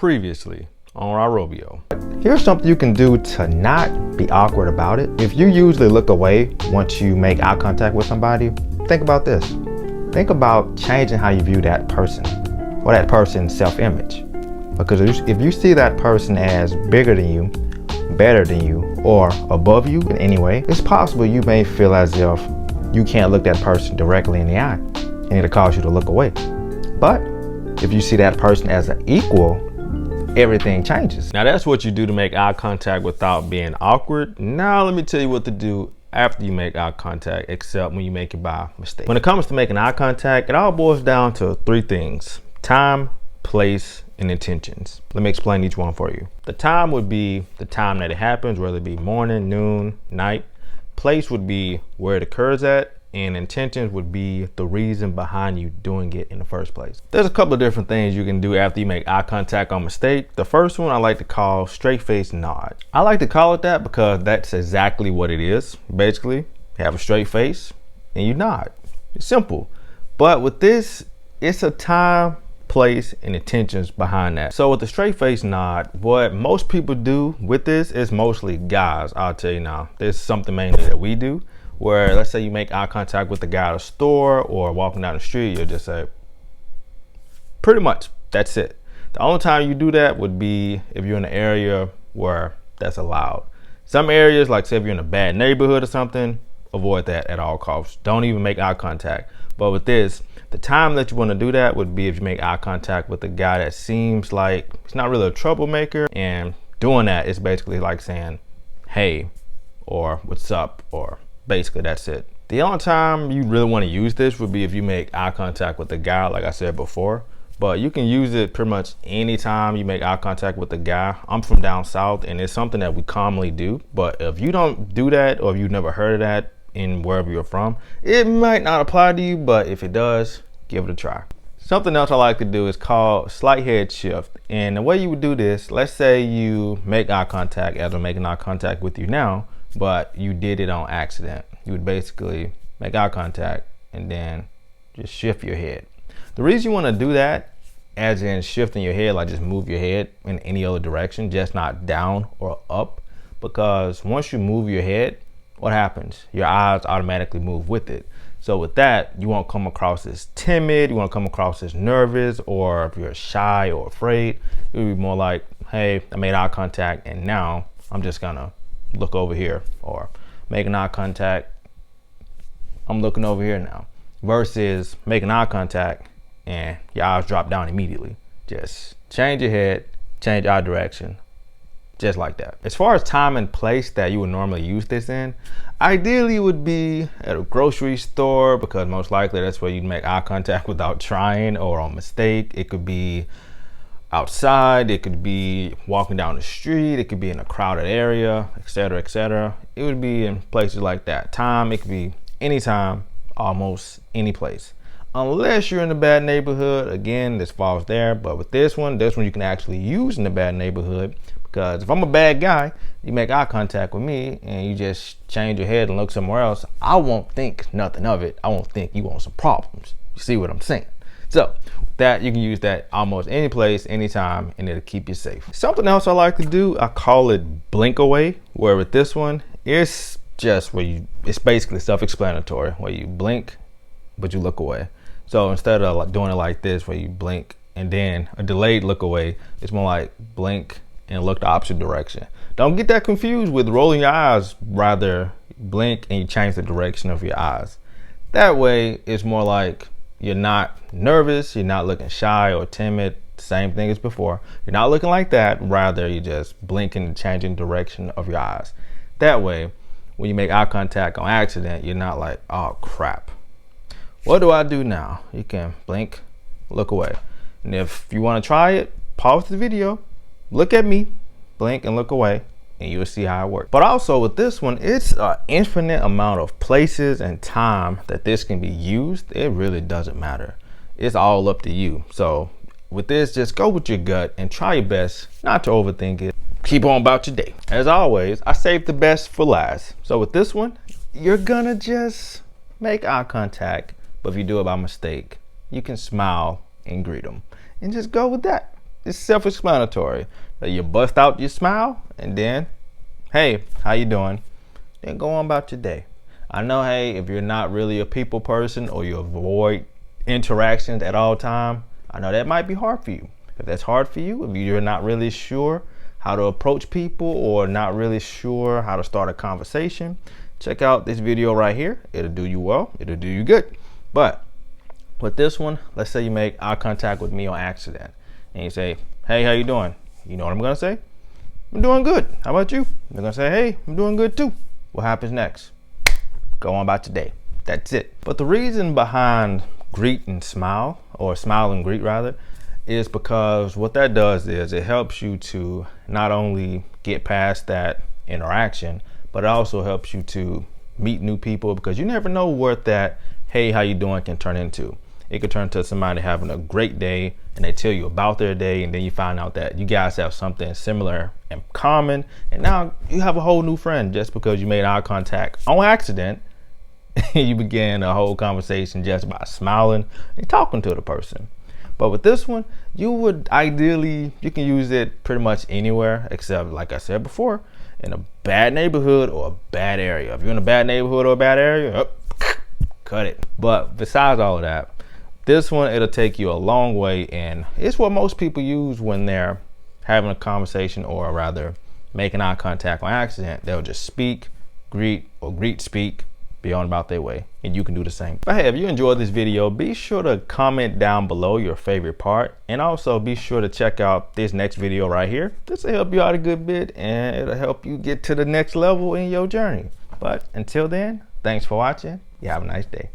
Previously on RyRobio. Here's something you can do to not be awkward about it. If you usually look away once you make eye contact with somebody, think about this. Think about changing how you view that person or that person's self-image. Because if you see that person as bigger than you, better than you, or above you in any way, it's possible you may feel as if you can't look that person directly in the eye and it'll cause you to look away. But if you see that person as an equal, everything changes. Now that's what you do to make eye contact without being awkward. Now let me tell you what to do after you make eye contact, except when you make it by mistake. When it comes to making eye contact, it all boils down to three things: time, place, and intentions. Let me explain each one for you. The time would be the time that it happens, whether it be morning, noon, night. Place would be where it occurs at, and intentions would be the reason behind you doing it in the first place. There's a couple of different things you can do after you make eye contact on mistake. The first one I like to call straight face nod. I like to call it that because that's exactly what it is. Basically, you have a straight face and you nod. It's simple. But with this, it's a time, place, and intentions behind that. So with the straight face nod, what most people do with this is mostly guys. I'll tell you now, there's something mainly that we do, where let's say you make eye contact with the guy at a store or walking down the street, you'll just say, pretty much, that's it. The only time you do that would be if you're in an area where that's allowed. Some areas, like say if you're in a bad neighborhood or something, avoid that at all costs. Don't even make eye contact. But with this, the time that you want to do that would be if you make eye contact with a guy that seems like he's not really a troublemaker, and doing that is basically like saying, hey, or what's up, or basically that's it. The only time you really want to use this would be if you make eye contact with a guy, like I said before, but you can use it pretty much anytime you make eye contact with a guy. I'm from down south and it's something that we commonly do, but if you don't do that or if you've never heard of that in wherever you're from, it might not apply to you, but if it does, give it a try. Something else I like to do is called slight head shift. And the way you would do this, let's say you make eye contact as I'm making eye contact with you now, but you did it on accident. You would basically make eye contact and then just shift your head. The reason you want to do that, as in shifting your head, like just move your head in any other direction, just not down or up, because once you move your head, what happens? Your eyes automatically move with it. So with that, you won't come across as timid, you won't come across as nervous, or if you're shy or afraid, it would be more like, hey, I made eye contact and now I'm just gonna look over here, or making eye contact, I'm looking over here now, versus making eye contact and your eyes drop down immediately. Just change your head, change eye direction, just like that. As far as time and place that you would normally use this in, ideally it would be at a grocery store, because most likely that's where you'd make eye contact without trying or on mistake. It could be outside, it could be walking down the street, it could be in a crowded area, etc., etc. It would be in places like that. Time, it could be anytime, almost any place, unless you're in a bad neighborhood. Again, this falls there. But with this one you can actually use in a bad neighborhood, because if I'm a bad guy, you make eye contact with me and you just change your head and look somewhere else, I won't think nothing of it. I won't think you want some problems. You see what I'm saying? So that you can use that almost any place, anytime, and it'll keep you safe. Something else I like to do, I call it blink away, where with this one, it's just where it's basically self-explanatory, where you blink, but you look away. So instead of like doing it like this, where you blink and then a delayed look away, it's more like blink and look the opposite direction. Don't get that confused with rolling your eyes. Rather, blink and you change the direction of your eyes. That way, it's more like you're not nervous, you're not looking shy or timid, same thing as before. You're not looking like that, rather you're just blinking and changing direction of your eyes. That way, when you make eye contact on accident, you're not like, oh crap, what do I do now? You can blink, look away. And if you want to try it, pause the video, look at me, blink and look away, and you'll see how it works. But also with this one, it's an infinite amount of places and time that this can be used. It really doesn't matter. It's all up to you. So with this, just go with your gut and try your best not to overthink it. Keep on about your day. As always, I saved the best for last. So with this one, you're gonna just make eye contact, but if you do it by mistake, you can smile and greet them and just go with that. it's self-explanatory. So you bust out your smile and then, hey, how you doing? Then go on about your day. I know, hey, if you're not really a people person or you avoid interactions at all time, I know that might be hard for you. If that's hard for you, if you're not really sure how to approach people or not really sure how to start a conversation, check out this video right here. It'll do you well, it'll do you good. But with this one, let's say you make eye contact with me on accident and you say, hey, how you doing? You know what I'm gonna say? I'm doing good. How about you? They're gonna say, hey, I'm doing good too. What happens next? Go on about your day. That's it. But the reason behind greet and smile, or smile and greet rather, is because what that does is it helps you to not only get past that interaction, but it also helps you to meet new people, because you never know what that hey, how you doing can turn into. It could turn to somebody having a great day and they tell you about their day, and then you find out that you guys have something similar in common, and now you have a whole new friend just because you made eye contact on accident. You began a whole conversation just by smiling and talking to the person. But with this one, you would ideally, you can use it pretty much anywhere except, like I said before, in a bad neighborhood or a bad area. If you're in a bad neighborhood or a bad area, cut it. But besides all of that, this one, it'll take you a long way, and it's what most people use when they're having a conversation, or rather making eye contact on accident. They'll just speak, greet, or greet, speak, be on about their way, and you can do the same. But hey, if you enjoyed this video, be sure to comment down below your favorite part, and also be sure to check out this next video right here. This will help you out a good bit, and it'll help you get to the next level in your journey. But until then, thanks for watching. You have a nice day.